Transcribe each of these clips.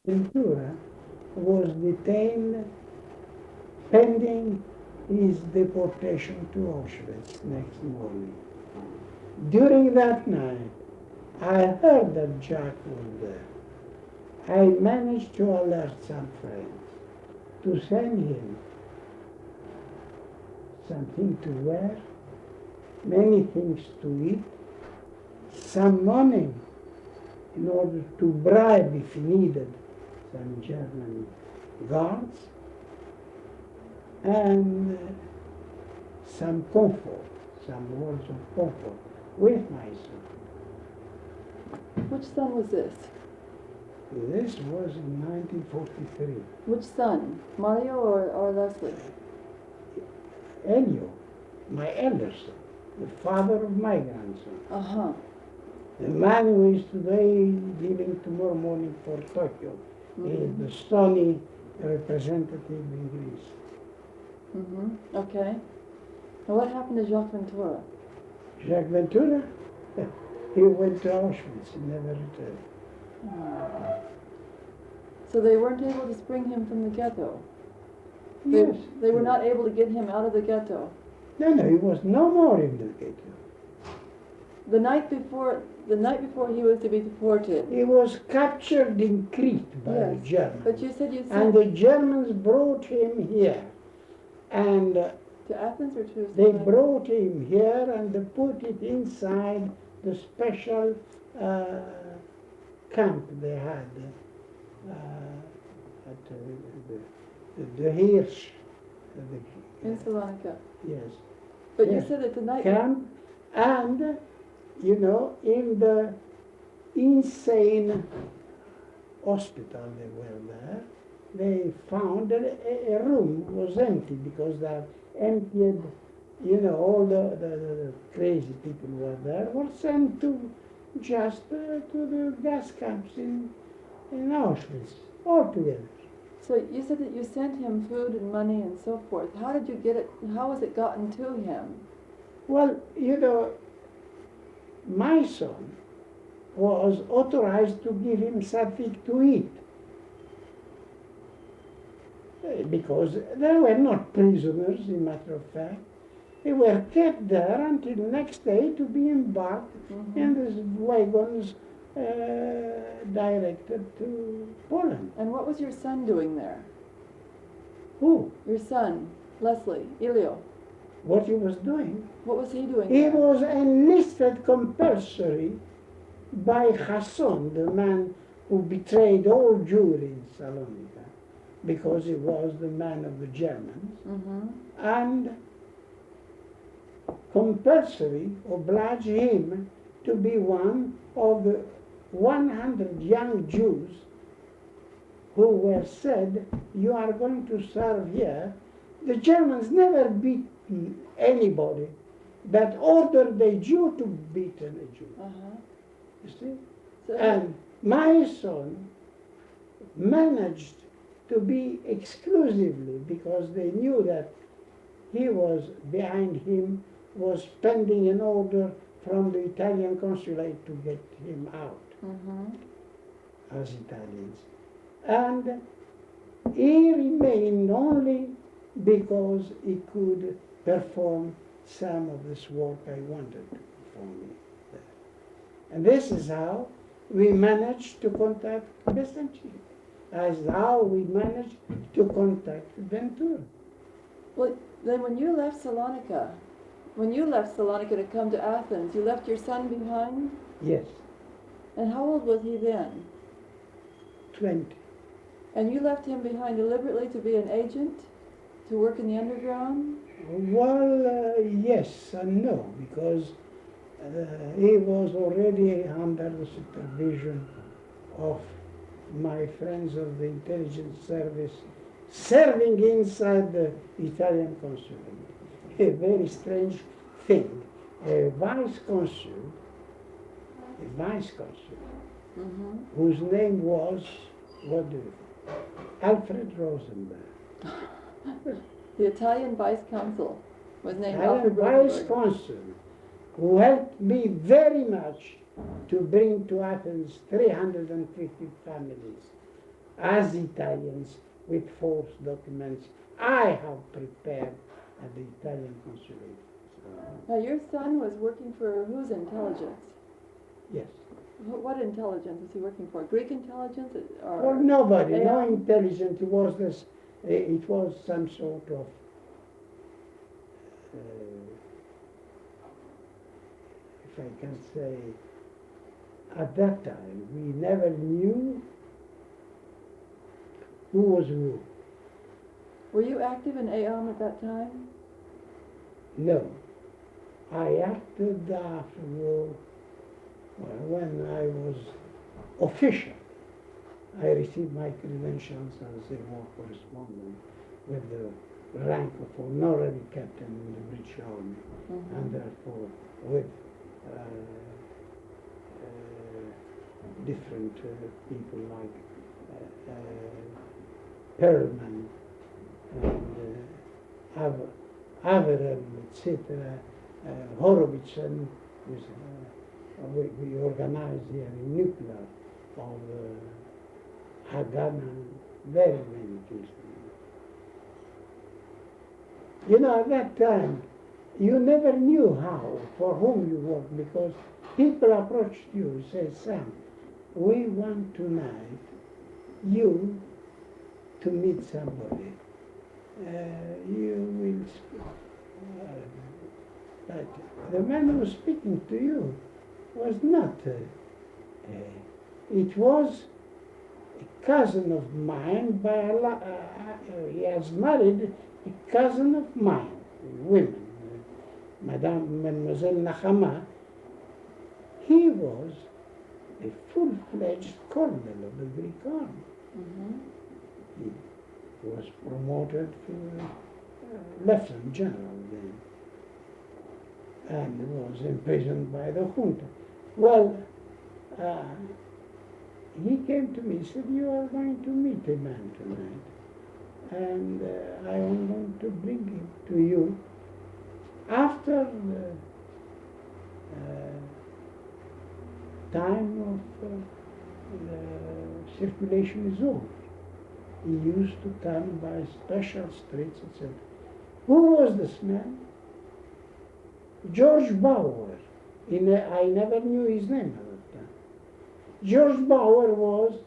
Ventura was detained pending his deportation to Auschwitz next morning. During that night, I heard that Jack was there. I managed to alert some friends to send him something to wear, many things to eat, some money in order to bribe, if needed, some German guards, and some comfort, some words of comfort with my son. Which son was this? This was in 1943. Which son? Mario or Leslie? Elio, my elder son, the father of my grandson. Uh-huh. The man who is today leaving tomorrow morning for Tokyo. He is the Stony representative in Greece. Mm-hmm. Okay. And what happened to Jacques Ventura? Jacques Ventura, he went to Auschwitz, he never returned. So they weren't able to spring him from the ghetto? Yes. They were not able to get him out of the ghetto? No, he was no more in the ghetto. The night before he was to be deported. He was captured in Crete by the Germans. But you said and the Germans brought him here. And to Athens or to they brought him here and they put it inside the special camp they had at the Hirsch. In Salonika. Yes. But yes. You said that the night camp, and you know, in the insane hospital they were there, they found a room was empty because they emptied, you know, all the crazy people who were there were sent to just to the gas camps in Auschwitz altogether. So you said that you sent him food and money and so forth. How did you get it? How was it gotten to him? Well, you know, my son was authorized to give him something to eat because they were not prisoners, in matter of fact. They were kept there until next day to be embarked in these wagons directed to Poland. And what was your son doing there? Who? Your son, Leslie, Elio. What he was doing? What was he doing He there? was enlisted compulsory by Hassan, the man who betrayed all Jewry in Salonika, because he was the man of the Germans, and compulsory obliged him to be one of the 100 young Jews who were said, you are going to serve here. The Germans never beat anybody that ordered a Jew to beat a Jew. You see? So and my son managed to be exclusively, because they knew that he was behind him, was pending an order from the Italian consulate to get him out as Italians. And he remained only because he could perform some of this work I wanted to perform there. And this is how we managed to contact Besanci. As how we managed to contact Ventura. Well, then when you left Salonika to come to Athens, you left your son behind? Yes. And how old was he then? 20. And you left him behind deliberately to be an agent? To work in the underground? Well, yes and no, because he was already under the supervision of my friends of the intelligence service serving inside the Italian consulate. A very strange thing. A vice consul, whose name was, Alfred Rosenberg. The Italian vice consul was named Italian Alfred vice Rosenberg. consul, who helped me very much to bring to Athens 350 families as Italians with false documents I have prepared at the Italian consulate. Now, your son was working for whose intelligence? Yes. What intelligence was he working for? Greek intelligence? Or nobody, no AI? intelligence. It was this. It was some sort of. If I can say, at that time we never knew who was who. Were you active in AOM at that time? No, I acted after when I was official. I received my credentials as a war correspondent with the rank of honorary captain in the British Army, and therefore with different people like Perlman and Averell, etc., Horowitz, and we organized here in nuclear of Haganah, very many things. You know, at that time, you never knew how, for whom you worked, because people approached you and said, Sam, we want tonight you to meet somebody. You will speak. But the man who was speaking to you was not. It was a cousin of mine. He has married a cousin of mine, women. Mademoiselle Nachama. He was a full-fledged colonel of the Greek army. He was promoted to lieutenant general then, and was imprisoned by the junta. Well, he came to me and said, you are going to meet a man tonight, and I am going to bring him to you after the time of the circulation is over. He used to come by special streets, etc. Who was this man? George Bauer. I never knew his name at that time. George Bauer was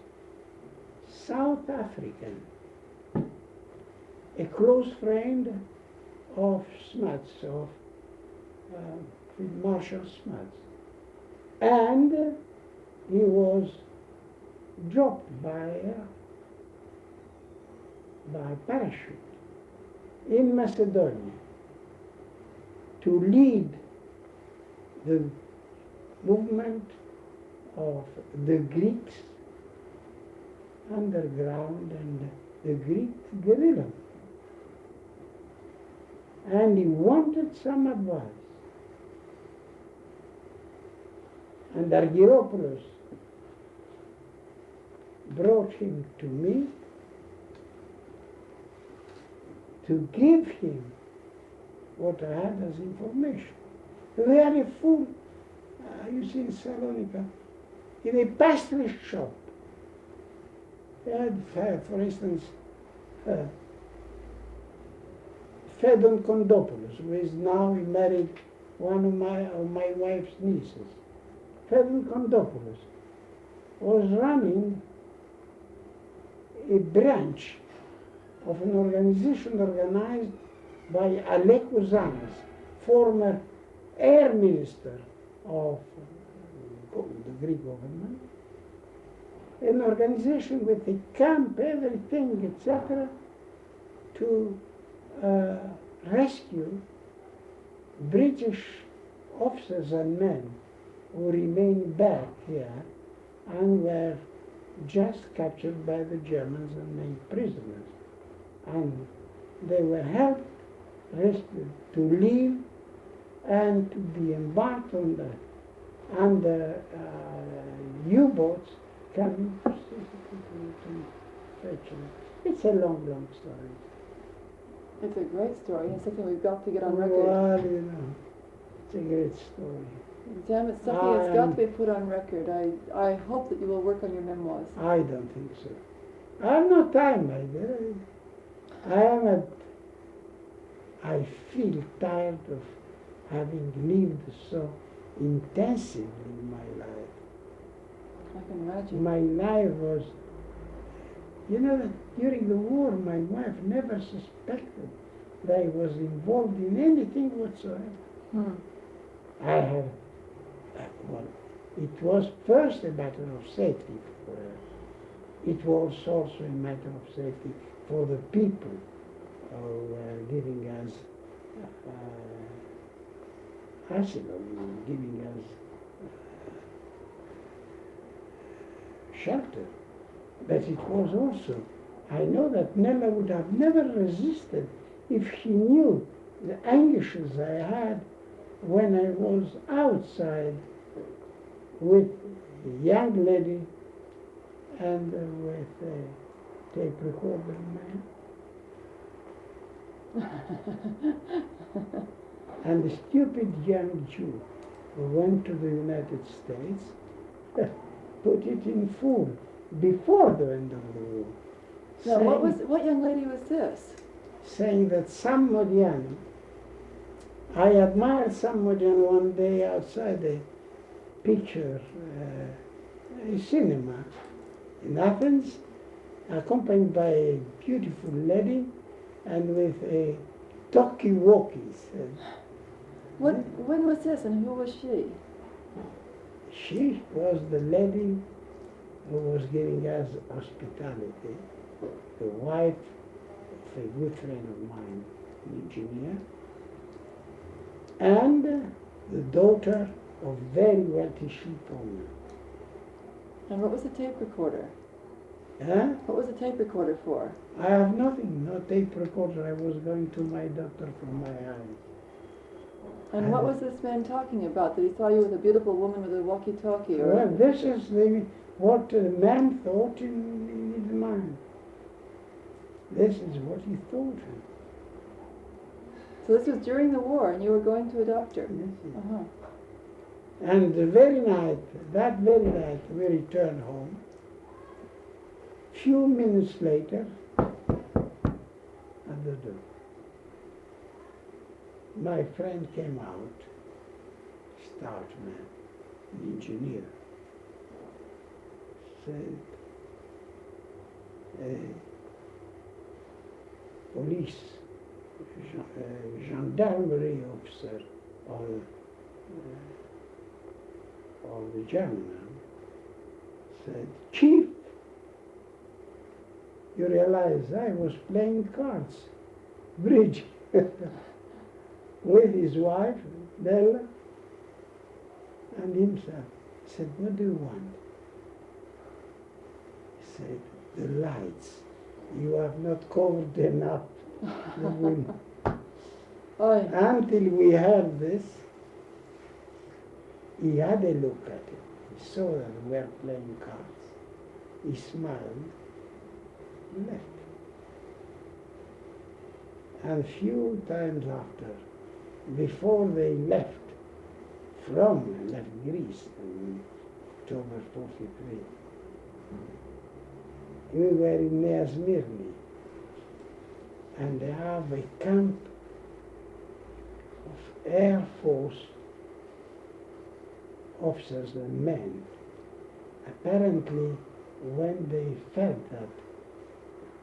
South African, a close friend of Smuts, of Field Marshal Smuts. And he was dropped by parachute in Macedonia to lead the movement of the Greeks underground and the Greek guerrilla. And he wanted some advice. And Argyropoulos brought him to me to give him what I had as information. We had a full, you see in Salonika, in a pastry shop. They had, for instance, Fedon Kondopoulos, who is now married one of my wife's nieces. Fedon Kondopoulos was running a branch of an organization organized by Aleko Zanas, former air minister of the Greek government, an organization with a camp, everything, etc., to rescue British officers and men who remained back here and were just captured by the Germans and made prisoners. And they were helped, rescued, to leave and to be embarked on the U-boats coming to fetch them. It's a long, long story. It's a great story, and something we've got to get on record. Well, you know, it's a great story. Sam, it's something that's got to be put on record. I hope that you will work on your memoirs. I don't think so. I have no time, my dear. I feel tired of having lived so intensively in my life. I can imagine. My life was, you know, that during the war, my wife never suspected that I was involved in anything whatsoever. Hmm. I have, well, it was first a matter of safety for her. It was also a matter of safety for the people who were giving us asylum, giving us shelter. But it was also, I know that Nella would have never resisted if she knew the anguishes I had when I was outside with a young lady and with a tape recorder in my hand. And the stupid young Jew who went to the United States put it in full before the end of the war. Now, what young lady was this? Saying that some Modiano, I admired some Modiano one day outside a picture, a cinema in Athens, accompanied by a beautiful lady and with a talkie-walkie. When was this and who was she? She was the lady who was giving us hospitality, the wife of a good friend of mine, an engineer, and the daughter of very wealthy ship owner. And what was the tape recorder? Huh? What was the tape recorder for? I have nothing, no tape recorder. I was going to my doctor for my eye. And what was this man talking about? That he saw you with a beautiful woman with a walkie-talkie? Or Well, this is what the man thought in his mind. This is what he thought. So this was during the war, and you were going to a doctor. Yes, yes. Uh-huh. And that very night, we returned home. Few minutes later, at the door, my friend came out, stout man, an engineer, said, police, gendarmerie officer of the German army, said, Chief, you realize I was playing cards, bridge, with his wife, Bella, and himself. He said, what do you want? He said, the lights. You have not covered enough the window. Until we heard this, he had a look at it. He saw that we were playing cards. He smiled, left. And few times after, before they left Greece in October 43, we were in Nea and they have a camp of Air Force officers and men. Apparently, when they felt that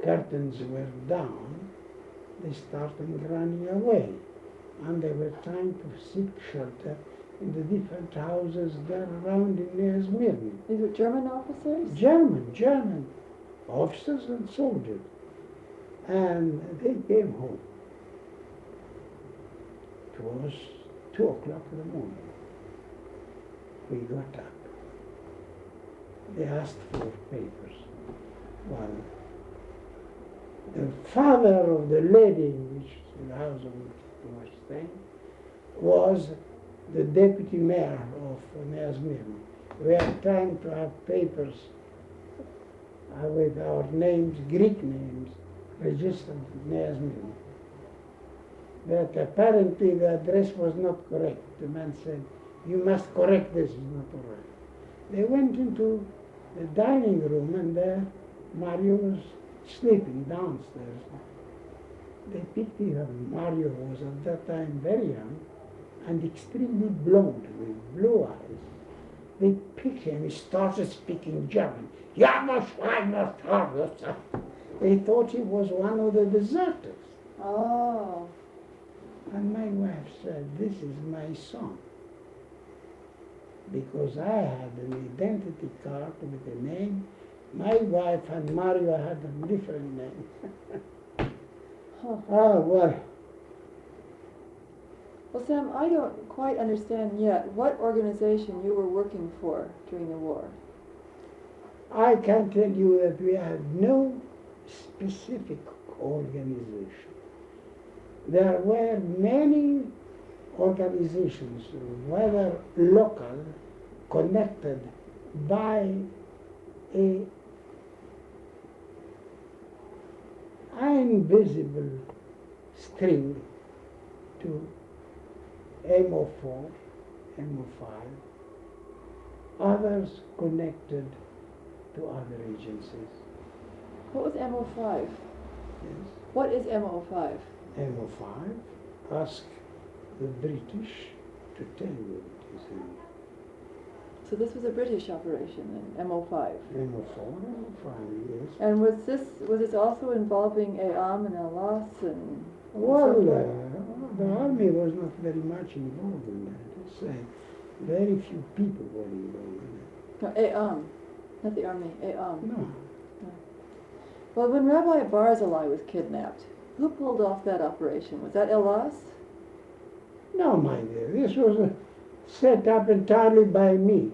curtains were down, they started running away. And they were trying to seek shelter in the different houses there around in Nea Smyrna. These were German officers? German officers and soldiers. And they came home. It was 2 o'clock in the morning. We got up. They asked for papers. Well, the father of the lady in which the house of which was staying was the deputy mayor of Nea Smyrna. We are trying to have papers with our names, Greek names, registered in Nea Smyrna. But apparently the address was not correct. The man said, you must correct this, it's not all right. They went into the dining room and there Mario was sleeping downstairs. They picked him up. Mario was at that time very young and extremely blonde with blue eyes. They picked him, he started speaking German. They thought he was one of the deserters. Oh. And my wife said, this is my son. Because I had an identity card with a name. My wife and Mario had a different name. Huh. Oh, well. Well, Sam, I don't quite understand yet what organization you were working for during the war. I can tell you that we had no specific organization. There were many organizations, whether local, connected by a invisible string to MO4, MO5, others connected to other agencies. What was MO5? Yes. What is MO5? MO5, ask the British to tell you what is in So this was a British operation then, MO5. MO4, MO5, yes. And was this also involving Am and Elas and Well, so forth? the army was not very much involved in that. It's, very few people were involved in it. No, Am, not the army, Am. No. Well, when Rabbi Barzillai was kidnapped, who pulled off that operation? Was that Elas? No, my dear, this was set up entirely by me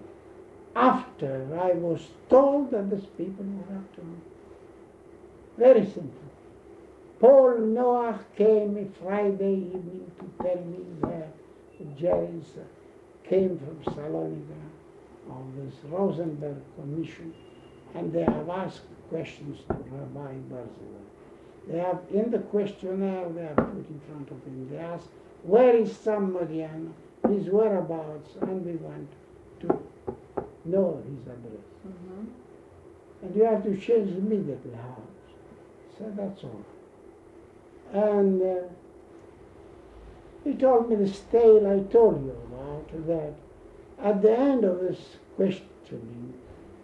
after I was told that these people were after me. Very simple. Paul Noah came a Friday evening to tell me that the Jerry's came from Salonika on this Rosenberg Commission, and they have asked questions to Rabbi Barzillai. They have, in the questionnaire they have put in front of him, they ask, where is Sam Modiano, his whereabouts, and we want to know his address. Mm-hmm. And you have to change immediately house. So that's all. And he told me the tale I told you about, that at the end of this questioning,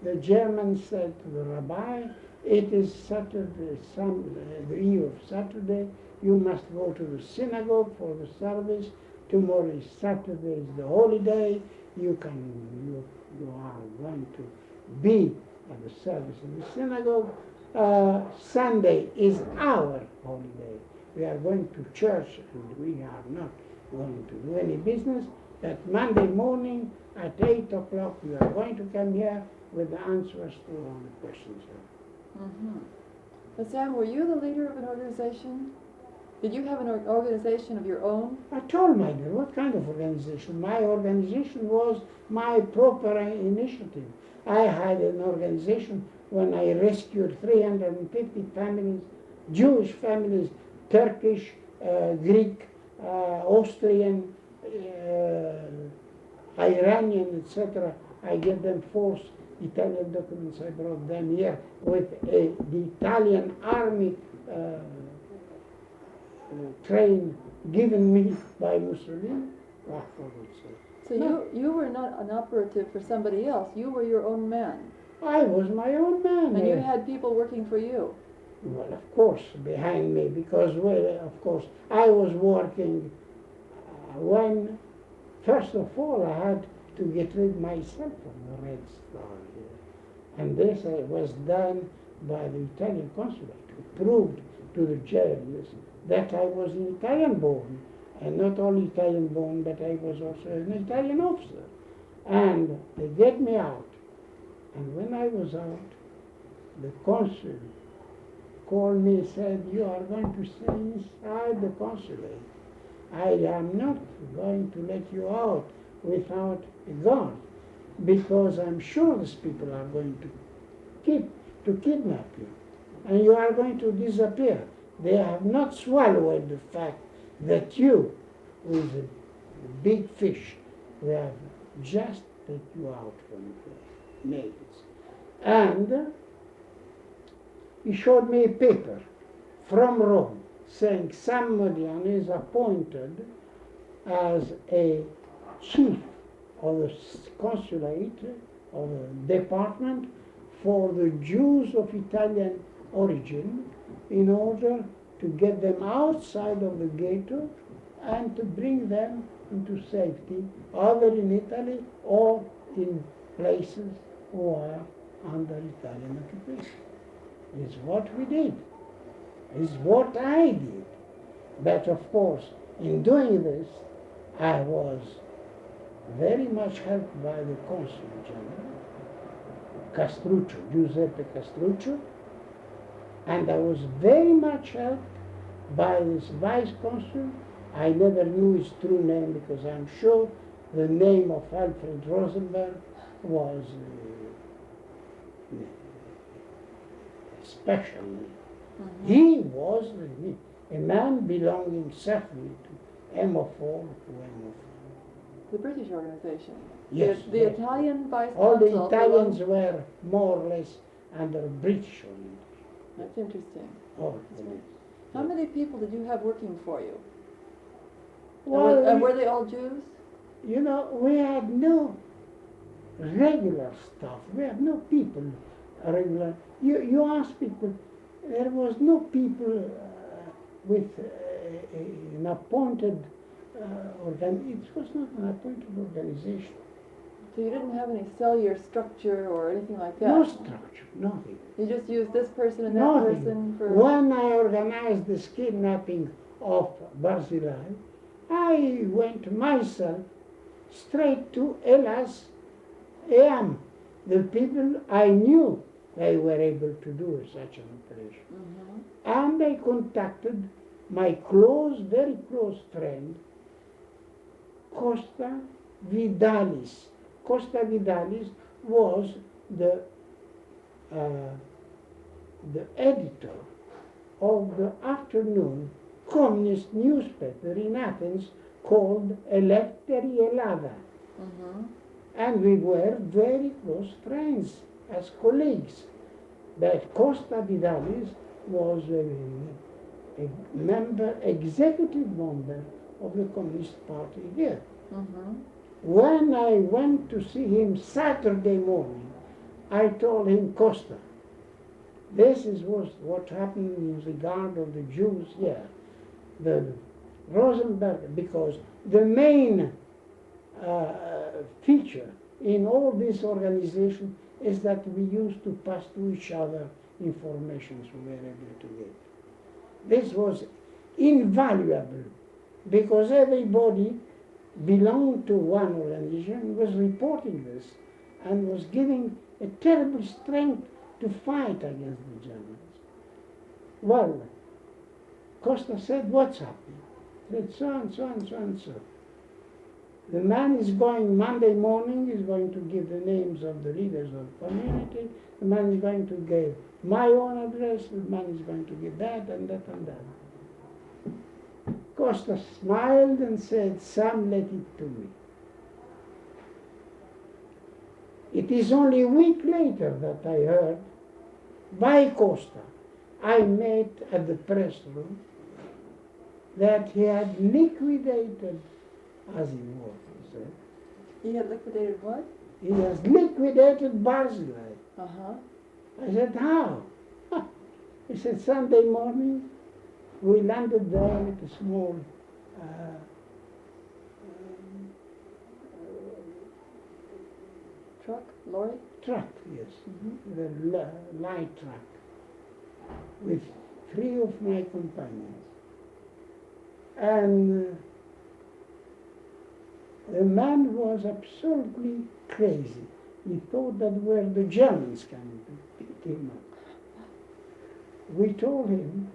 the German said to the rabbi, it is Saturday, the eve of Saturday, you must go to the synagogue for the service. Tomorrow is Saturday, is the holiday. You are going to be at the service in the synagogue. Sunday is our holiday. We are going to church and we are not going to do any business. But Monday morning at 8 o'clock we are going to come here with the answers to all the questions. Mm-hmm. But Sam, were you the leader of an organization? Did you have an organization of your own? I told my dear, what kind of organization? My organization was my proper initiative. I had an organization when I rescued 350 families, Jewish families, Turkish, Greek, Austrian, Iranian, etc. I gave them false Italian documents. I brought them here with the Italian army train given me by Mussolini. Oh, for God's sake. So No. you were not an operative for somebody else. You were your own man. I was my own man. And you had people working for you. Well, of course, behind me, because, well, of course, I was working when, first of all, I had to get rid myself of the Red Star here. And this was done by the Italian consulate, who proved to the journalists that I was an Italian born, and not only Italian born, but I was also an Italian officer. And they get me out. And when I was out, the consul called me and said, you are going to stay inside the consulate. I am not going to let you out without a guard, because I'm sure these people are going to kidnap you, and you are going to disappear. They have not swallowed the fact that you, with a big fish, they have just take you out from the natives. And he showed me a paper from Rome saying Sam Modiano is appointed as a chief of the consulate of the department for the Jews of Italian origin in order to get them outside of the ghetto and to bring them into safety, either in Italy or in places who are under Italian occupation. It's what we did. It's what I did. But of course, in doing this, I was very much helped by the Consul General, Castruccio, Giuseppe Castruccio, and I was very much helped by this Vice Consul. I never knew his true name because I'm sure the name of Alfred Rosenberg was special. Mm-hmm. He was a man belonging certainly to MO4 to MO4. The British organization. Yes. The Italian vice consul. All the Italians were more or less under British orientation. That's interesting. Oh, That's right. How many people did you have working for you? Well, and were they all Jews? You know, we had no regular staff. We had no people regular. You ask people, there was no people with an appointed it was not an appointed organization. So you didn't have any cellular structure or anything like that? No structure, nothing. You just used this person and that Nothing. person for... When I organized this kidnapping of Barzilai, I went myself straight to Elas Eam. The people I knew they were able to do such an operation. Mm-hmm. And I contacted my close, very close friend, Costa Vidalis. Costa Vidalis was the editor of the afternoon communist newspaper in Athens called Elekteri Elada. Mm-hmm. And we were very close friends as colleagues. But Costa Vidalis was a member, executive member of the Communist Party here. Mm-hmm. When I went to see him Saturday morning, I told him, Costa, this is what happened in regard of the Jews here. The Rosenberg, because the main feature in all this organization is that we used to pass to each other information we were able to get. This was invaluable because everybody belonged to one organization, was reporting this and was giving a terrible strength to fight against the Germans. Well, Costa said, what's happening? He said, so and so and so and so. The man is going Monday morning, is going to give the names of the leaders of the community. The man is going to give my own address. The man is going to give that and that and that. Costa smiled and said, Sam, let it to me. It is only a week later that I heard, by Costa, I met at the press room, that he had liquidated, as he was, he said. He had liquidated what? He has liquidated Barzilai. Uh-huh. I said, how? He said, Sunday morning, we landed there with a small truck, lorry? Truck, yes. Mm-hmm. The light truck, with 3 of my companions. And the man was absolutely crazy. He thought that were the Germans coming to pick him up. We told him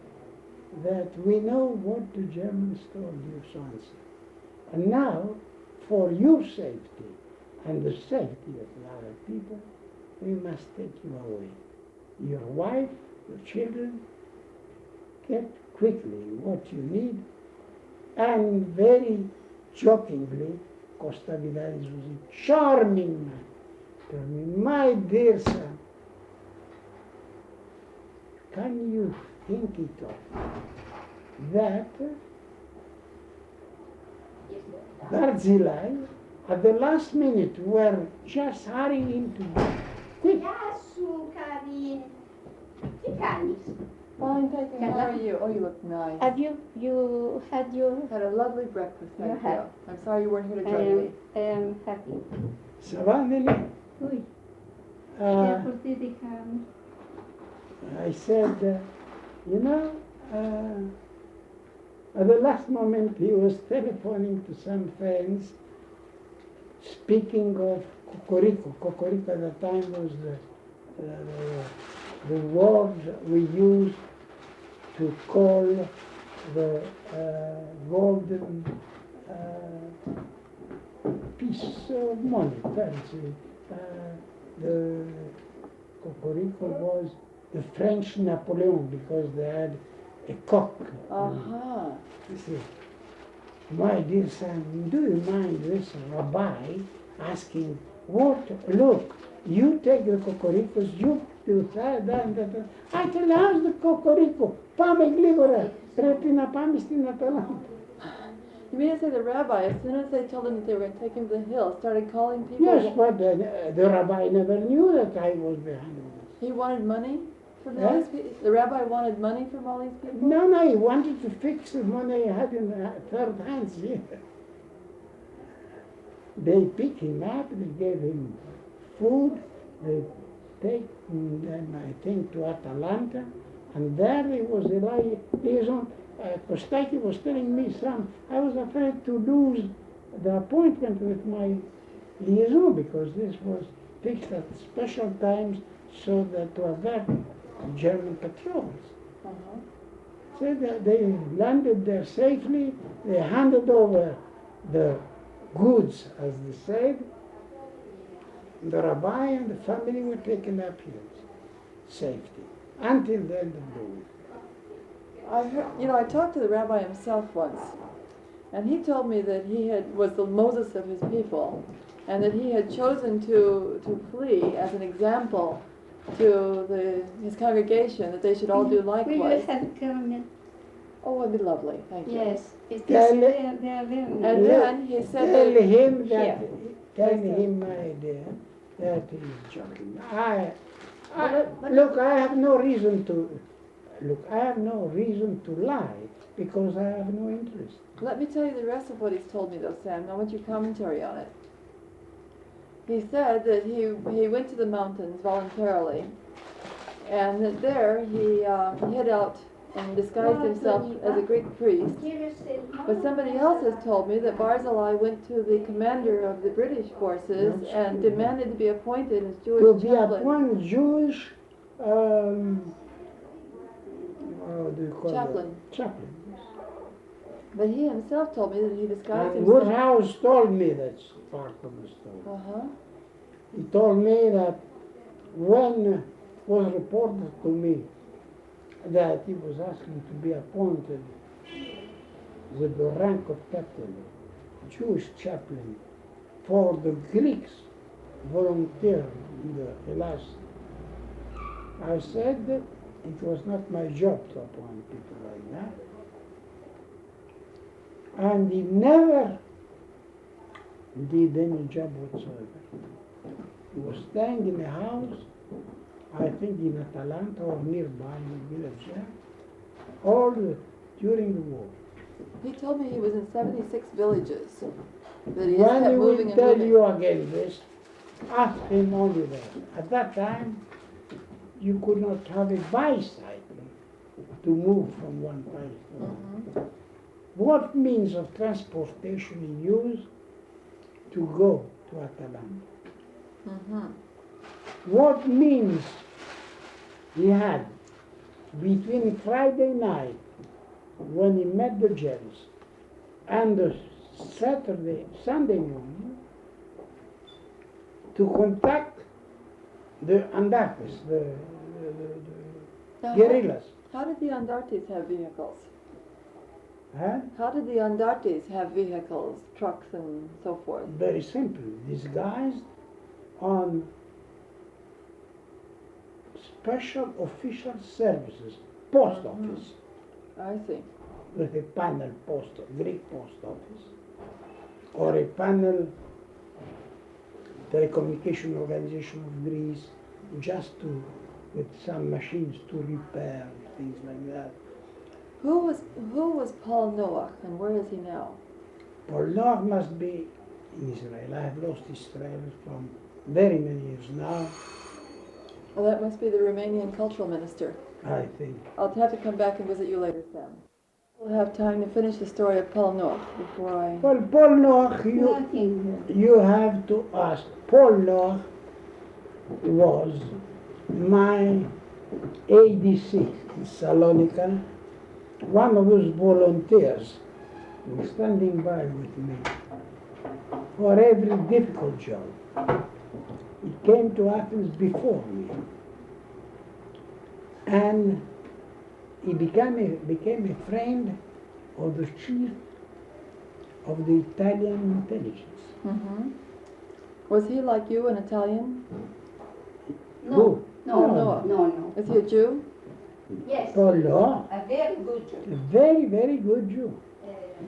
that we know what the Germans told you, so and so. And now, for your safety and the safety of the other people, we must take you away. Your wife, your children, get quickly what you need. And very jokingly, Costa Vidalis was a charming man. Told me, my dear son, can you think it of that Barzillai at the last minute were just hurrying into quick. Fine, thank you. How are you? Oh, you look nice. Have you had your... Had a lovely breakfast, thank You you. have. I'm sorry you weren't here to join me. I am happy. Ça va, Nelly? Oui. Uh, J'ai des crânes. I said, you know, at the last moment he was telephoning to some friends, speaking of Cocorico. Cocorico at the time was the word we used to call the golden piece of money, currency. The Cocorico was the French Napoleon because they had a cock. Uh-huh. You see, my dear son, do you mind this rabbi asking, what, look, you take the Cocoricos, you do that, that. I tell you, how's the Cocorico? Pame gligora, retina pamistina talant. You mean to say the rabbi, as soon as they told him that they were going to take him to the hill, started calling people? Yes, but the rabbi never knew that I was behind this. He wanted money from Yeah. all these people? The rabbi wanted money from all these people? No, he wanted to fix the money he had in third hands here. They picked him up, they gave him food, they take him, I think, to Atalanta, and there he was a liaison. Kostaki was telling me, son, I was afraid to lose the appointment with my liaison because this was fixed at special times so that to avert German patrols. Uh-huh. So they landed there safely, they handed over the goods, as they said. The rabbi and the family were taken up here, safety, until the end of the week. I heard, I talked to the rabbi himself once, and he told me that he was the Moses of his people, and that he had chosen to flee as an example to his congregation, that they should all do Will you likewise. have come? Oh, it'd be lovely, thank you. Yes. It's Tell just, it. they are very And nice. then he said Tell that, him that, Here. tell him, my dear, that he's joking. let me- Look, I have no reason to lie because I have no interest. let me tell you the rest of what he's told me though, Sam. I want your commentary on it. He said that he went to the mountains voluntarily, and that there he hid out and disguised himself as a Greek priest. But somebody else has told me that Barzillai went to the commander of the British forces That's and true. demanded to be appointed as To Jewish be chaplain. appointed Jewish, how do you call Chaplain. it? Chaplain. But he himself told me that he disguised And himself. Woodhouse told me that's part of the story. Uh-huh. He told me that when was reported to me that he was asking to be appointed with the rank of captain, Jewish chaplain, for the Greeks volunteer in the Hellas. I said that it was not my job to appoint people like that. And he never did any job whatsoever. He was staying in a house, I think in Atalanta or nearby in the village there, during the war. He told me he was in 76 villages. That he just When kept he moving will and tell moving. you again this, ask him only that. At that time, you could not have a bicycle to move from one place to another. Mhm. What means of transportation he used to go to Atalanta? Mhm. What means he had between Friday night when he met the Jews and the Sunday morning to contact the Andartes, the Now, guerrillas. How did the Andartes have vehicles? Huh? How did the Andartes have vehicles, trucks and so forth? Very simple, disguised on special official services, post office, I see. with a panel Greek post office, or a panel telecommunication organization of Greece, just to, with some machines to repair, things like that. Who was Paul Noach, and where is he now? Paul Noach must be in Israel. I have lost Israel from very many years now, Well, that must be the Romanian cultural minister. I think. I'll have to come back and visit you later, Sam. We'll have time to finish the story of Paul Noach before I... Well, Paul Noach, Nothing. you have to ask. Paul Noach was my ADC in Salonika, one of those volunteers standing by with me for every difficult job. He came to Athens before me, and he became a friend of the chief of the Italian intelligence. Mm-hmm. Was he like you, an Italian? No, Paul no, Noach. no. Is he a Jew? Yes. Paul Noach, A very good job. a very, very good Jew.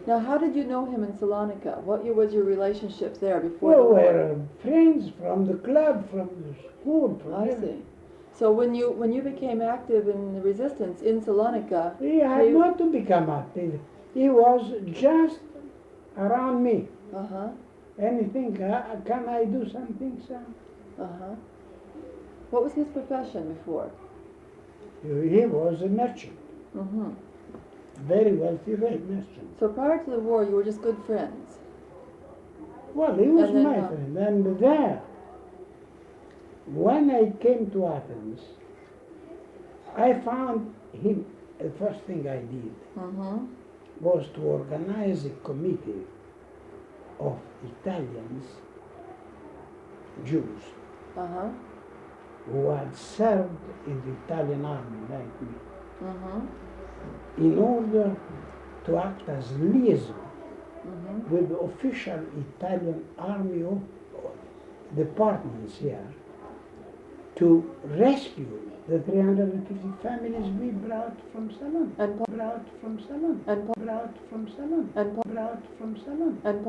Now, how did you know him in Salonika? What was your relationship there before We the war? were friends from the club, from the school, from I everything. see. So when you became active in the resistance in Salonika, He had not to become active. He was just around me. uh-huh, Anything, can I do something, Sam? uh-huh. What was his profession before? He was a merchant, Mm-hmm. very wealthy merchant. So prior to the war, you were just good friends. Well, he was And then, my friend. And there, when I came to Athens, I found him, the first thing I did Mm-hmm. was to organize a committee of Italians, Jews, Uh-huh. who had served in the Italian army like me, Mm-hmm. in order to act as liaison Mm-hmm. with the official Italian army departments here to rescue the 350 families we brought from Salon. And Paul, Brought from Salon. and Paul, Brought from Salon. and Paul, Brought from Salon. and Paul,